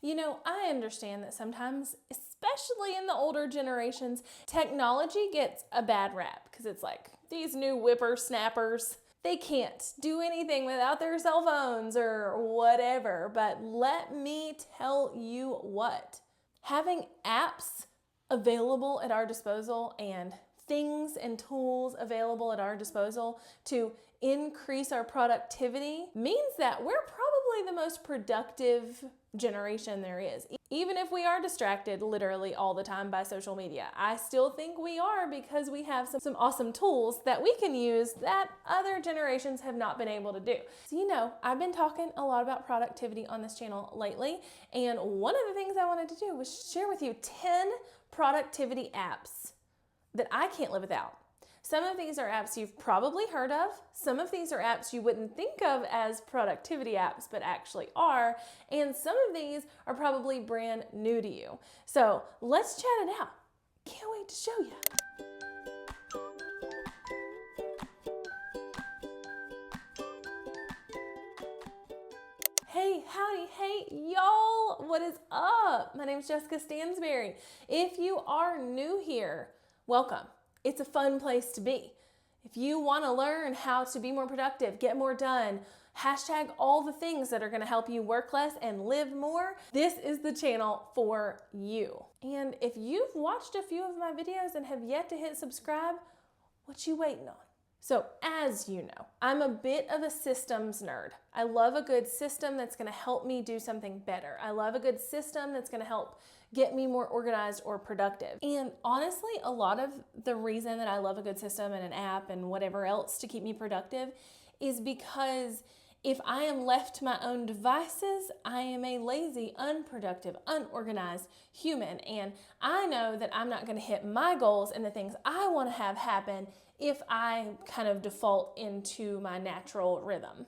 I understand that sometimes, especially in the older generations, technology gets a bad rap because it's like these new whippersnappers, they can't do anything without their cell phones or whatever. But let me tell you what, having apps available at our disposal and things and tools available at our disposal to increase our productivity means that we're probably the most productive generation there is. Even if we are distracted literally all the time by social media, I still think we are, because we have some awesome tools that we can use that other generations have not been able to do. So I've been talking a lot about productivity on this channel lately, and one of the things I wanted to do was share with you 10 productivity apps that I can't live without. Some of these are apps you've probably heard of. Some of these are apps you wouldn't think of as productivity apps, but actually are. And some of these are probably brand new to you. So let's chat it out. Can't wait to show you. Hey, howdy, hey, y'all. What is up? My name is Jessica Stansberry. If you are new here, welcome. It's a fun place to be. If you want to learn how to be more productive, get more done, hashtag all the things that are going to help you work less and live more, this is the channel for you. And if you've watched a few of my videos and have yet to hit subscribe, what you waiting on? So as you know, I'm a bit of a systems nerd. I love a good system that's going to help me do something better. I love a good system that's going to help get me more organized or productive. And honestly, a lot of the reason that I love a good system and an app and whatever else to keep me productive is because if I am left to my own devices, I am a lazy, unproductive, unorganized human. And I know that I'm not going to hit my goals and the things I want to have happen if I kind of default into my natural rhythm.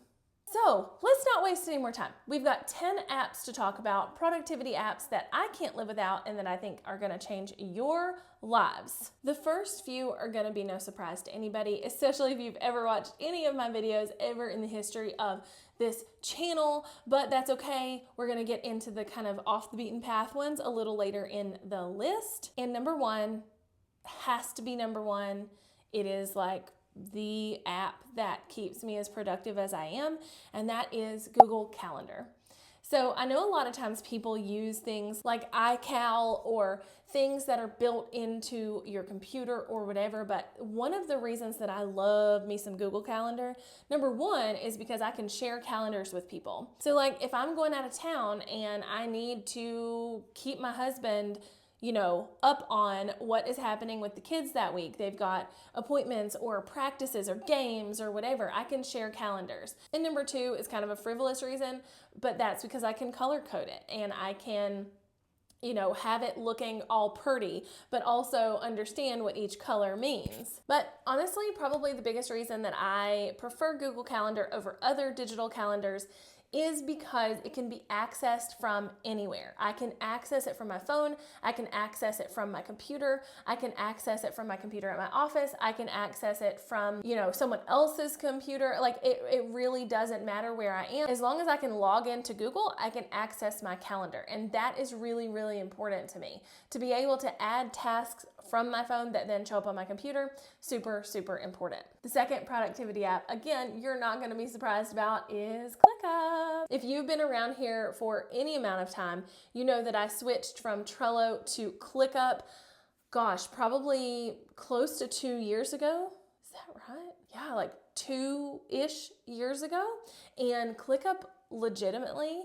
So let's not waste any more time. We've got 10 apps to talk about, productivity apps that I can't live without and that I think are going to change your lives. The first few are going to be no surprise to anybody, especially if you've ever watched any of my videos ever in the history of this channel, but that's okay. We're going to get into the kind of off the beaten path ones a little later in the list. And number one has to be number one. It is like the app that keeps me as productive as I am, and that is Google Calendar. So I know a lot of times people use things like iCal or things that are built into your computer or whatever, but one of the reasons that I love me some Google Calendar, number one, is because I can share calendars with people. So like if I'm going out of town and I need to keep my husband up on what is happening with the kids that week. They've got appointments or practices or games or whatever. I can share calendars. And number two is kind of a frivolous reason, but that's because I can color code it and I can, have it looking all pretty, but also understand what each color means. But honestly, probably the biggest reason that I prefer Google Calendar over other digital calendars is because it can be accessed from anywhere. I can access it from my phone. I can access it from my computer. I can access it from my computer at my office. I can access it from, someone else's computer. Like it really doesn't matter where I am. As long as I can log into Google, I can access my calendar. And that is really, really important to me. To be able to add tasks from my phone that then show up on my computer, super, super important. The second productivity app, again, you're not going to be surprised about, is ClickUp. If you've been around here for any amount of time, you know that I switched from Trello to ClickUp, probably close to 2 years ago. Is that right? Yeah, like 2-ish years ago. And ClickUp legitimately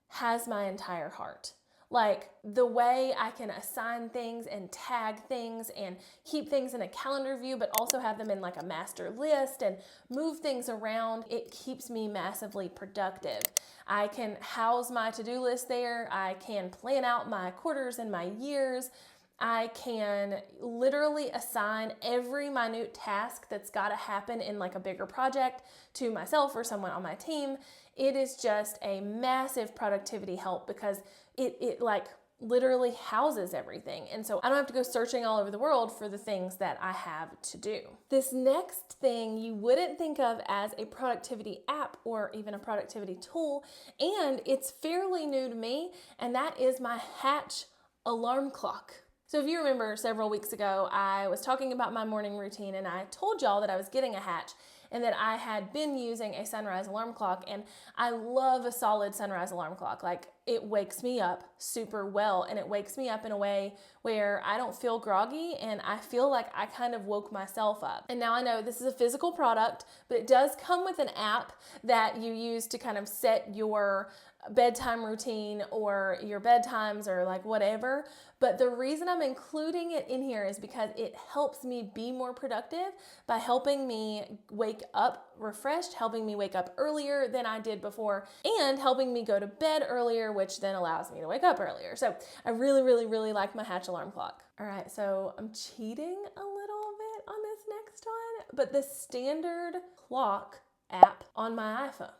has my entire heart. Like the way I can assign things and tag things and keep things in a calendar view, but also have them in like a master list and move things around, it keeps me massively productive. I can house my to-do list there. I can plan out my quarters and my years. I can literally assign every minute task that's got to happen in like a bigger project to myself or someone on my team. It is just a massive productivity help because it like literally houses everything. And so I don't have to go searching all over the world for the things that I have to do. This next thing you wouldn't think of as a productivity app or even a productivity tool, and it's fairly new to me, and that is my Hatch alarm clock. So if you remember several weeks ago, I was talking about my morning routine and I told y'all that I was getting a Hatch and that I had been using a sunrise alarm clock, and I love a solid sunrise alarm clock. Like, it wakes me up super well, and it wakes me up in a way where I don't feel groggy and I feel like I kind of woke myself up. And now I know this is a physical product, but it does come with an app that you use to kind of set your bedtime routine or your bedtimes or like whatever. But the reason I'm including it in here is because it helps me be more productive by helping me wake up refreshed, helping me wake up earlier than I did before, and helping me go to bed earlier, which then allows me to wake up earlier. So I really, really, really like my Hatch alarm clock. All right, so I'm cheating a little bit on this next one, but the standard clock app on my iPhone.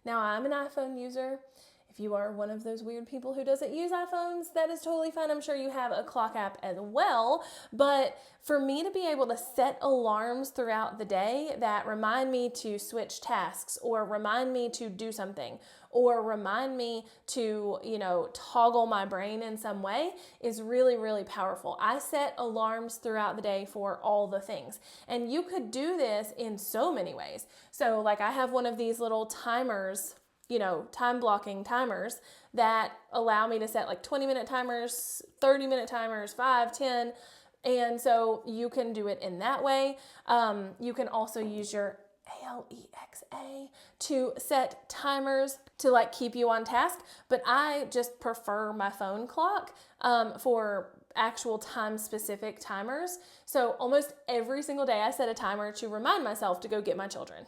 Now, I'm an iPhone user. If you are one of those weird people who doesn't use iPhones, that is totally fine. I'm sure you have a clock app as well. But for me to be able to set alarms throughout the day that remind me to switch tasks or remind me to do something or remind me to, toggle my brain in some way is really, really powerful. I set alarms throughout the day for all the things. And you could do this in so many ways. So like I have one of these little timers, time blocking timers that allow me to set like 20-minute timers, 30-minute timers, 5, 10. And so you can do it in that way. You can also use your Alexa to set timers to like keep you on task. But I just prefer my phone clock for actual time specific timers. So almost every single day I set a timer to remind myself to go get my children.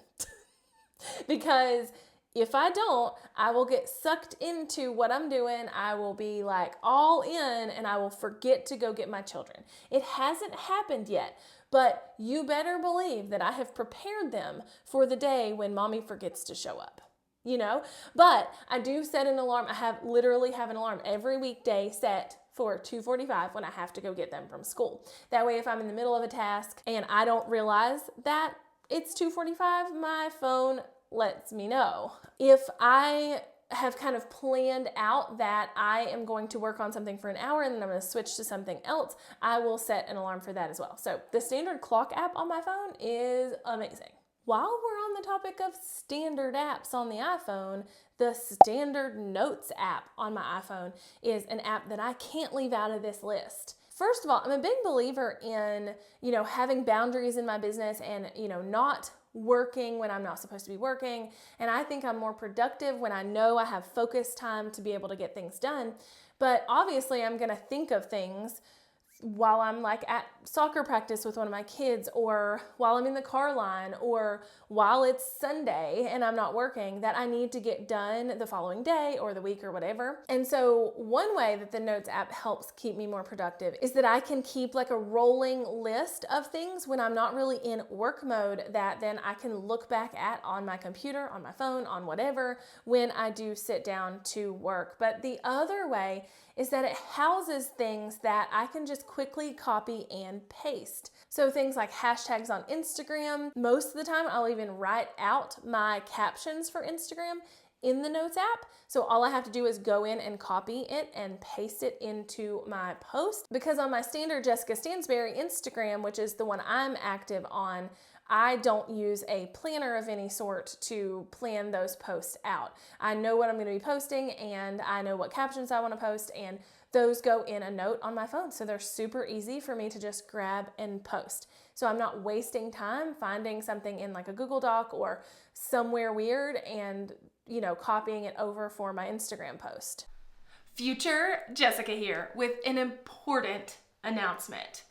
Because if I don't, I will get sucked into what I'm doing. I will be like all in and I will forget to go get my children. It hasn't happened yet, but you better believe that I have prepared them for the day when mommy forgets to show up, But I do set an alarm. I literally have an alarm every weekday set for 2:45 when I have to go get them from school. That way, if I'm in the middle of a task and I don't realize that it's 2:45, my phone lets me know. If I have kind of planned out that I am going to work on something for an hour and then I'm going to switch to something else, I will set an alarm for that as well. So the standard clock app on my phone is amazing. While we're on the topic of standard apps on the iPhone, the standard notes app on my iPhone is an app that I can't leave out of this list. First of all, I'm a big believer in, having boundaries in my business and, not working when I'm not supposed to be working. And I think I'm more productive when I know I have focus time to be able to get things done. But obviously I'm going to think of things while I'm like at soccer practice with one of my kids, or while I'm in the car line, or while it's Sunday and I'm not working, that I need to get done the following day or the week or whatever. And so one way that the Notes app helps keep me more productive is that I can keep like a rolling list of things when I'm not really in work mode that then I can look back at on my computer, on my phone, on whatever, when I do sit down to work. But the other way is that it houses things that I can just quickly copy and paste. So things like hashtags on Instagram. Most of the time I'll even write out my captions for Instagram in the Notes app. So all I have to do is go in and copy it and paste it into my post. Because on my standard Jessica Stansberry Instagram, which is the one I'm active on, I don't use a planner of any sort to plan those posts out. I know what I'm going to be posting and I know what captions I want to post, and those go in a note on my phone. So they're super easy for me to just grab and post. So I'm not wasting time finding something in like a Google Doc or somewhere weird and, copying it over for my Instagram post. Future Jessica here with an important announcement.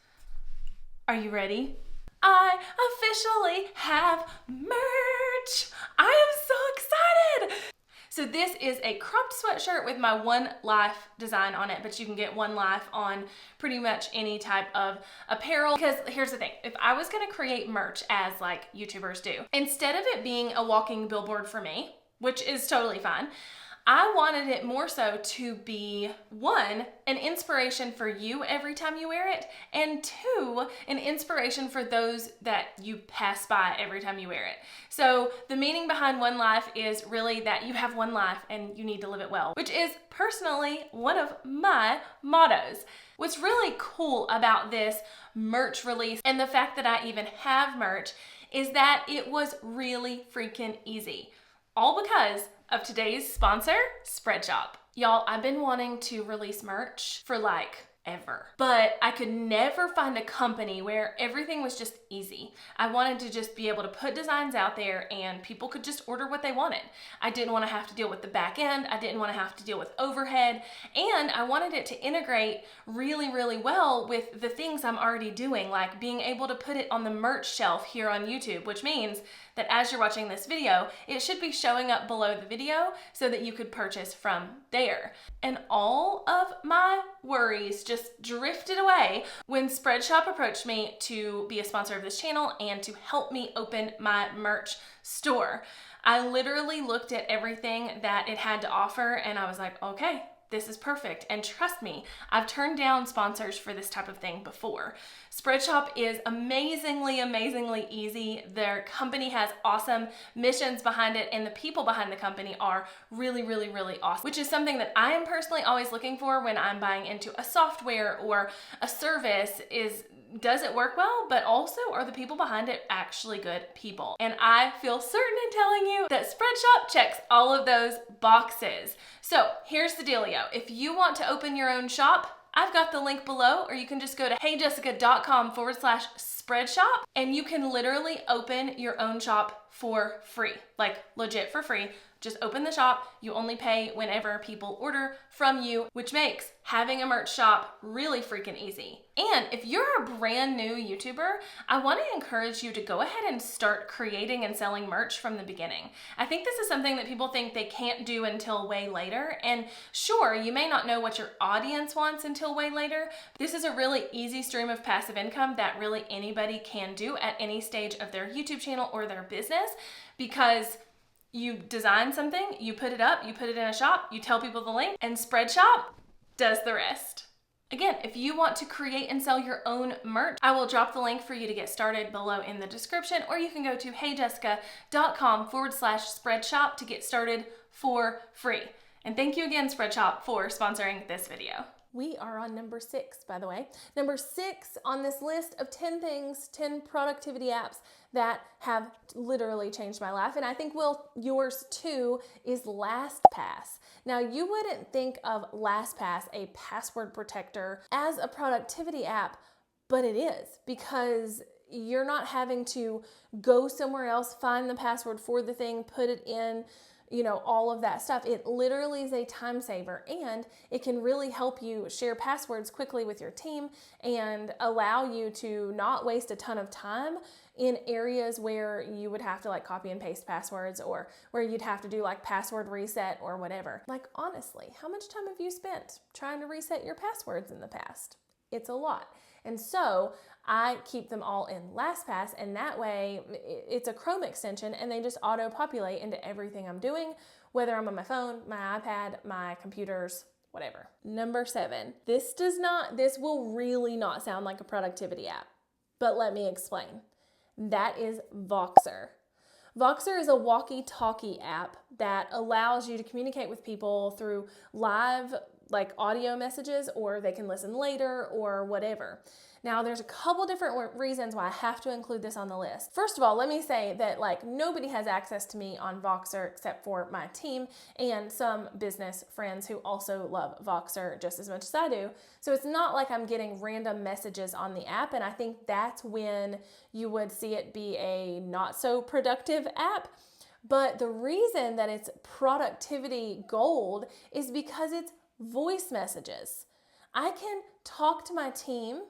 Are you ready? I officially have merch. I am so excited. So this is a cropped sweatshirt with my One Life design on it, but you can get One Life on pretty much any type of apparel. Because here's the thing, if I was gonna create merch as like YouTubers do, instead of it being a walking billboard for me, which is totally fine, I wanted it more so to be, one, an inspiration for you every time you wear it, and two, an inspiration for those that you pass by every time you wear it. So the meaning behind One Life is really that you have one life and you need to live it well, which is personally one of my mottos. What's really cool about this merch release and the fact that I even have merch is that it was really freaking easy. All because of today's sponsor, Spreadshop. Y'all, I've been wanting to release merch for like ever, but I could never find a company where everything was just easy. I wanted to just be able to put designs out there and people could just order what they wanted. I didn't want to have to deal with the back end. I didn't want to have to deal with overhead. And I wanted it to integrate really, really well with the things I'm already doing, like being able to put it on the merch shelf here on YouTube, which means that as you're watching this video, it should be showing up below the video so that you could purchase from there. And all of my worries just drifted away when Spreadshop approached me to be a sponsor of this channel and to help me open my merch store. I literally looked at everything that it had to offer and I was like, okay, this is perfect. And trust me, I've turned down sponsors for this type of thing before. Spreadshop is amazingly, amazingly easy. Their company has awesome missions behind it, and the people behind the company are really, really, really awesome, which is something that I am personally always looking for when I'm buying into a software or a service is, does it work well, but also are the people behind it actually good people? And I feel certain in telling you that Spreadshop checks all of those boxes. So here's the dealio. If you want to open your own shop, I've got the link below, or you can just go to heyjessica.com/Spreadshop and you can literally open your own shop for free, like legit for free. Just open the shop. You only pay whenever people order from you, which makes having a merch shop really freaking easy. And if you're a brand new YouTuber, I want to encourage you to go ahead and start creating and selling merch from the beginning. I think this is something that people think they can't do until way later. And sure, you may not know what your audience wants until way later. This is a really easy stream of passive income that really anybody can do at any stage of their YouTube channel or their business, because you design something, you put it up, you put it in a shop, you tell people the link, and Spreadshop does the rest. Again, if you want to create and sell your own merch, I will drop the link for you to get started below in the description, or you can go to heyjessica.com/Spreadshop to get started for free. And thank you again, Spreadshop, for sponsoring this video. We are on number 6, by the way. Number 6 on this list of 10 things, 10 productivity apps that have literally changed my life. And I think, well, yours too, is LastPass. Now, you wouldn't think of LastPass, a password protector, as a productivity app, but it is, because you're not having to go somewhere else, find the password for the thing, put it in, you know, all of that stuff. It literally is a time saver, and it can really help you share passwords quickly with your team and allow you to not waste a ton of time in areas where you would have to like copy and paste passwords, or where you'd have to do like password reset or whatever. Like, honestly, how much time have you spent trying to reset your passwords in the past? It's a lot. And so I keep them all in LastPass, and that way it's a Chrome extension and they just auto-populate into everything I'm doing, whether I'm on my phone, my iPad, my computers, whatever. Number 7, this will really not sound like a productivity app, but let me explain. That is Voxer. Voxer is a walkie-talkie app that allows you to communicate with people through live like audio messages, or they can listen later or whatever. Now, there's a couple different reasons why I have to include this on the list. First of all, let me say that like nobody has access to me on Voxer except for my team and some business friends who also love Voxer just as much as I do. So it's not like I'm getting random messages on the app, and I think that's when you would see it be a not so productive app. But the reason that it's productivity gold is because it's voice messages. I can talk to my team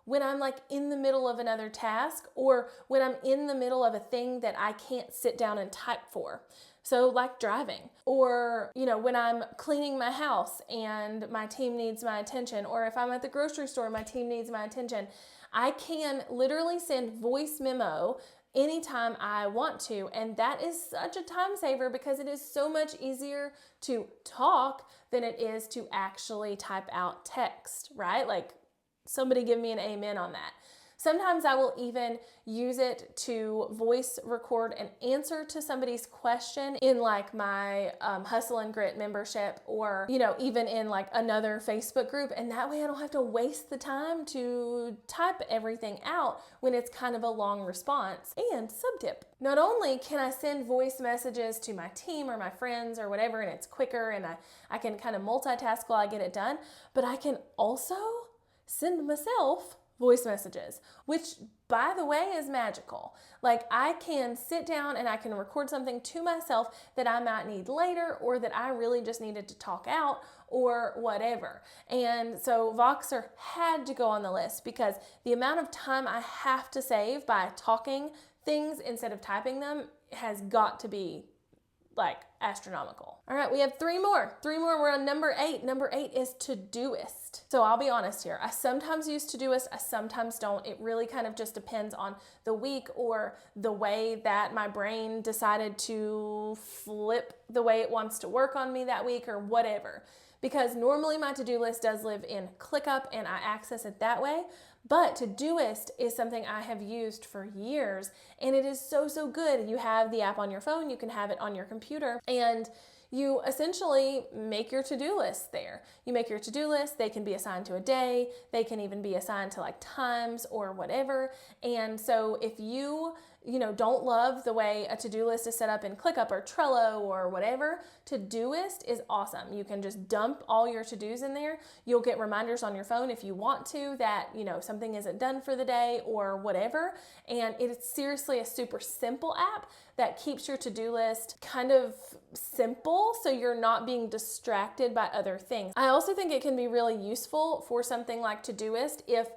when I'm like in the middle of another task, or when I'm in the middle of a thing that I can't sit down and type for. So like driving, or, you know, when I'm cleaning my house and my team needs my attention, or if I'm at the grocery store, my team needs my attention. I can literally send voice memo anytime I want to. And that is such a time saver because it is so much easier to talk than it is to actually type out text, right? Like, somebody give me an amen on that. Sometimes I will even use it to voice record an answer to somebody's question in like my Hustle and Grit membership, or, you know, even in like another Facebook group. And that way I don't have to waste the time to type everything out when it's kind of a long response. And sub tip, not only can I send voice messages to my team or my friends or whatever, and it's quicker and I can kind of multitask while I get it done, but I can also send myself voice messages, which, by the way, is magical. Like, I can sit down and I can record something to myself that I might need later, or that I really just needed to talk out, or whatever. And so Voxer had to go on the list because the amount of time I have to save by talking things instead of typing them has got to be like astronomical. All right, we have three more. We're on number 8. Number 8 is Todoist. So I'll be honest here. I sometimes use Todoist, I sometimes don't. It really kind of just depends on the week or the way that my brain decided to flip the way it wants to work on me that week or whatever. Because normally my to-do list does live in ClickUp and I access it that way. But Todoist is something I have used for years, and it is so, so good. You have the app on your phone, you can have it on your computer, and you essentially make your to-do list there. You make your to-do list, they can be assigned to a day, they can even be assigned to like times or whatever. And so if you don't love the way a to-do list is set up in ClickUp or Trello or whatever, Todoist is awesome. You can just dump all your to-dos in there. You'll get reminders on your phone if you want to that, something isn't done for the day or whatever. And it is seriously a super simple app that keeps your to-do list kind of simple so you're not being distracted by other things. I also think it can be really useful for something like Todoist if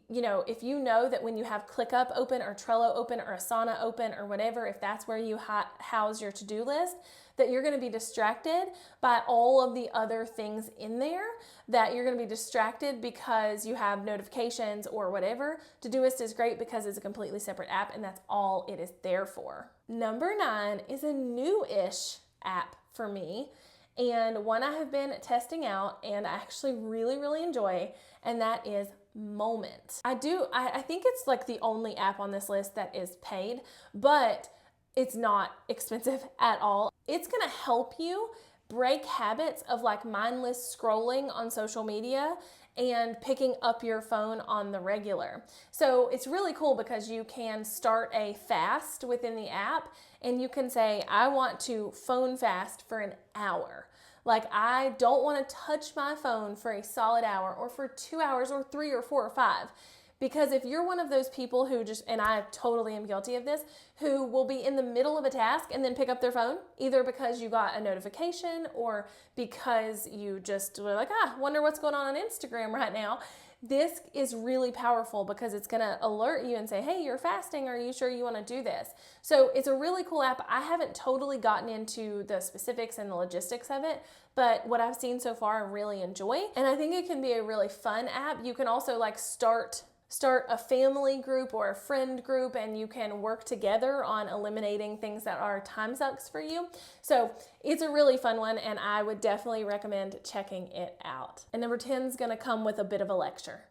you know that when you have ClickUp open or Trello open or Asana open or whatever, if that's where you house your to-do list, that you're going to be distracted by all of the other things in there, that you're going to be distracted because you have notifications or whatever. Todoist is great because it's a completely separate app and that's all it is there for. Number 9 is a new-ish app for me, and one I have been testing out and I actually really, really enjoy, and that is Moment. I think it's like the only app on this list that is paid, but it's not expensive at all. It's gonna help you break habits of like mindless scrolling on social media and picking up your phone on the regular. So it's really cool because you can start a fast within the app and you can say, I want to phone fast for an hour. Like, I don't want to touch my phone for a solid hour or for 2 hours or 3 or 4 or 5. Because if you're one of those people who and I totally am guilty of this, who will be in the middle of a task and then pick up their phone, either because you got a notification or because you just were like, wonder what's going on Instagram right now. This is really powerful because it's going to alert you and say, hey, you're fasting. Are you sure you want to do this? So it's a really cool app. I haven't totally gotten into the specifics and the logistics of it, but what I've seen so far, I really enjoy. And I think it can be a really fun app. You can also like start a family group or a friend group, and you can work together on eliminating things that are time sucks for you. So it's a really fun one, and I would definitely recommend checking it out. And number 10 is going to come with a bit of a lecture.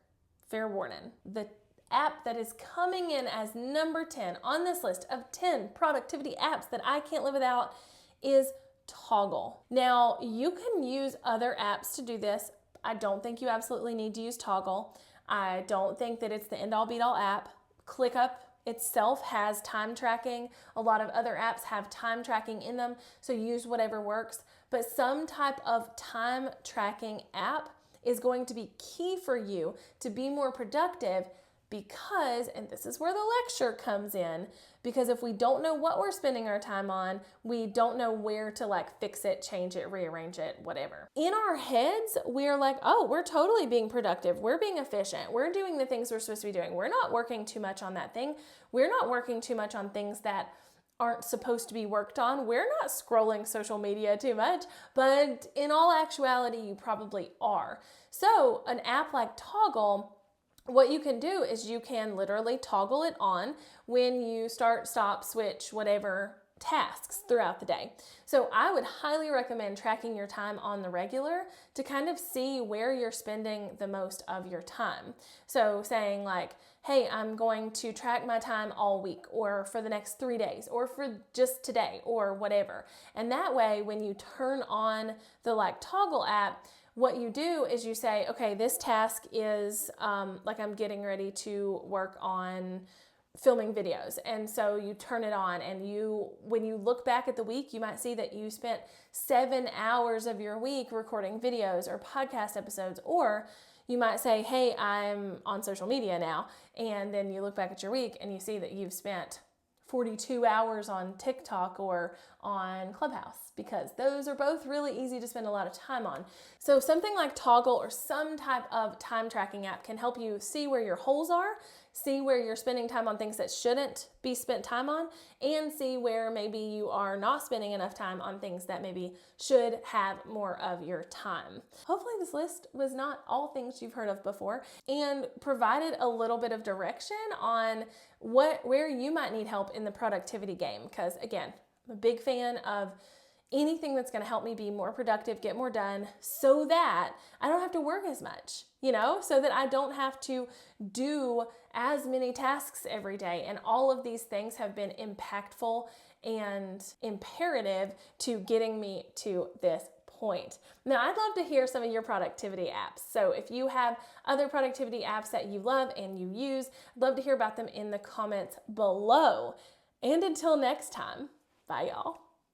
Fair warning. The app that is coming in as number 10 on this list of 10 productivity apps that I can't live without is Toggle. Now, you can use other apps to do this. I don't think you absolutely need to use Toggle. I don't think that it's the end-all be-all app. ClickUp itself has time tracking. A lot of other apps have time tracking in them, so use whatever works. But some type of time tracking app is going to be key for you to be more productive because, and this is where the lecture comes in, because if we don't know what we're spending our time on, we don't know where to like fix it, change it, rearrange it, whatever. In our heads, we're like, oh, we're totally being productive. We're being efficient. We're doing the things we're supposed to be doing. We're not working too much on that thing. We're not working too much on things that aren't supposed to be worked on. We're not scrolling social media too much, but in all actuality, you probably are. So an app like Toggle what you can do is you can literally toggle it on when you start, stop, switch, whatever tasks throughout the day. So I would highly recommend tracking your time on the regular to kind of see where you're spending the most of your time. So saying like, hey, I'm going to track my time all week or for the next 3 days or for just today or whatever. And that way, when you turn on the like toggle app, what you do is you say, okay, this task is like I'm getting ready to work on filming videos. And so you turn it on and when you look back at the week, you might see that you spent 7 hours of your week recording videos or podcast episodes, or you might say, hey, I'm on social media now. And then you look back at your week and you see that you've spent 42 hours on TikTok or on Clubhouse, because those are both really easy to spend a lot of time on. So something like Toggle or some type of time tracking app can help you see where your holes are, see where you're spending time on things that shouldn't be spent time on, and see where maybe you are not spending enough time on things that maybe should have more of your time. Hopefully this list was not all things you've heard of before and provided a little bit of direction on where you might need help in the productivity game. Because again, I'm a big fan of anything that's going to help me be more productive, get more done, so that I don't have to work as much, so that I don't have to do as many tasks every day. And all of these things have been impactful and imperative to getting me to this point. Now, I'd love to hear some of your productivity apps. So if you have other productivity apps that you love and you use, I'd love to hear about them in the comments below. And until next time, bye y'all.